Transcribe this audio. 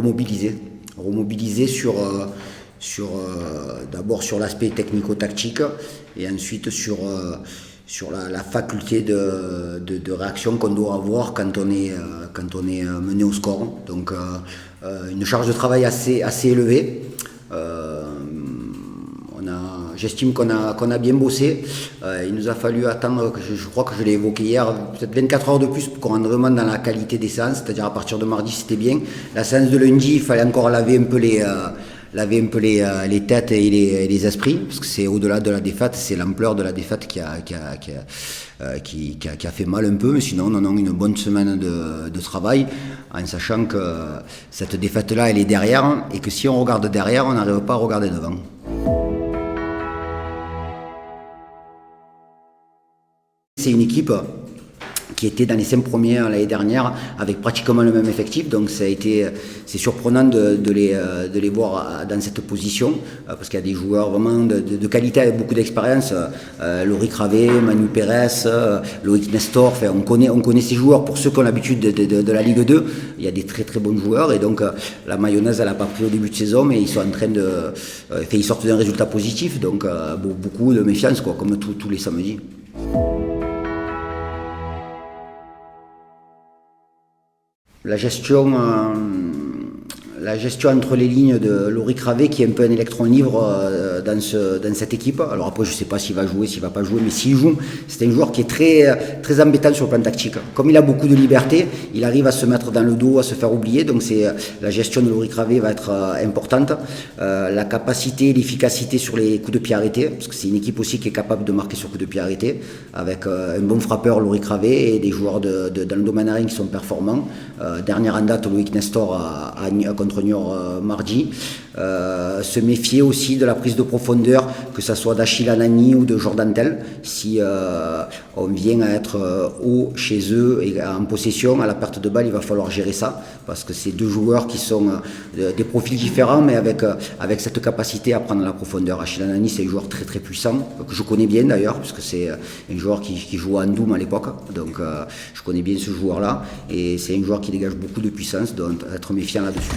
remobiliser d'abord sur l'aspect technico-tactique et ensuite sur la faculté de réaction qu'on doit avoir quand on est mené au score. Donc une charge de travail assez élevée. J'estime qu'on a bien bossé. Il nous a fallu attendre, je crois que je l'ai évoqué hier, peut-être 24 heures de plus pour qu'on rentre vraiment dans la qualité des séances. C'est-à-dire à partir de mardi, c'était bien. La séance de lundi, il fallait encore laver un peu les têtes et les esprits, parce que c'est au-delà de la défaite, c'est l'ampleur de la défaite qui a fait mal un peu. Mais sinon, on a une bonne semaine de travail, en sachant que cette défaite-là, elle est derrière, et que si on regarde derrière, on n'arrive pas à regarder devant. C'est une équipe qui était dans les 5 premiers l'année dernière avec pratiquement le même effectif, donc c'est surprenant de les voir dans cette position parce qu'il y a des joueurs vraiment de qualité avec beaucoup d'expérience, Loïc Ravet, Manu Pérez, Loïc Nestor, enfin, on connaît ces joueurs. Pour ceux qui ont l'habitude de la Ligue 2, il y a des très très bons joueurs, et donc la mayonnaise elle n'a pas pris au début de saison, mais ils sont en train ils sortent d'un résultat positif, donc beaucoup de méfiance quoi, comme tous les samedis. La gestion entre les lignes de Loïc Ravet, qui est un peu un électron libre dans cette équipe. Alors après, je ne sais pas s'il va jouer, s'il ne va pas jouer, mais s'il joue, c'est un joueur qui est très, très embêtant sur le plan tactique. Comme il a beaucoup de liberté, il arrive à se mettre dans le dos, à se faire oublier. Donc la gestion de Loïc Ravet va être importante. La capacité, l'efficacité sur les coups de pied arrêtés, parce que c'est une équipe aussi qui est capable de marquer sur coups de pied arrêtés, avec un bon frappeur, Loïc Ravet, et des joueurs dans le domaine aérien qui sont performants. Dernière en date, Loïc Nestor contre Niort mardi. Se méfier aussi de la prise de profondeur, que ce soit d'Achille Anani ou de Jordan Tell. Si on vient à être haut chez eux et en possession, à la perte de balle, il va falloir gérer ça, parce que c'est deux joueurs qui sont des profils différents, mais avec cette capacité à prendre la profondeur. Achille Anani, c'est un joueur très très puissant, que je connais bien d'ailleurs, parce que c'est un joueur qui jouait à Andoum à l'époque, donc je connais bien ce joueur-là, et c'est un joueur qui dégage beaucoup de puissance, donc être méfiant là-dessus.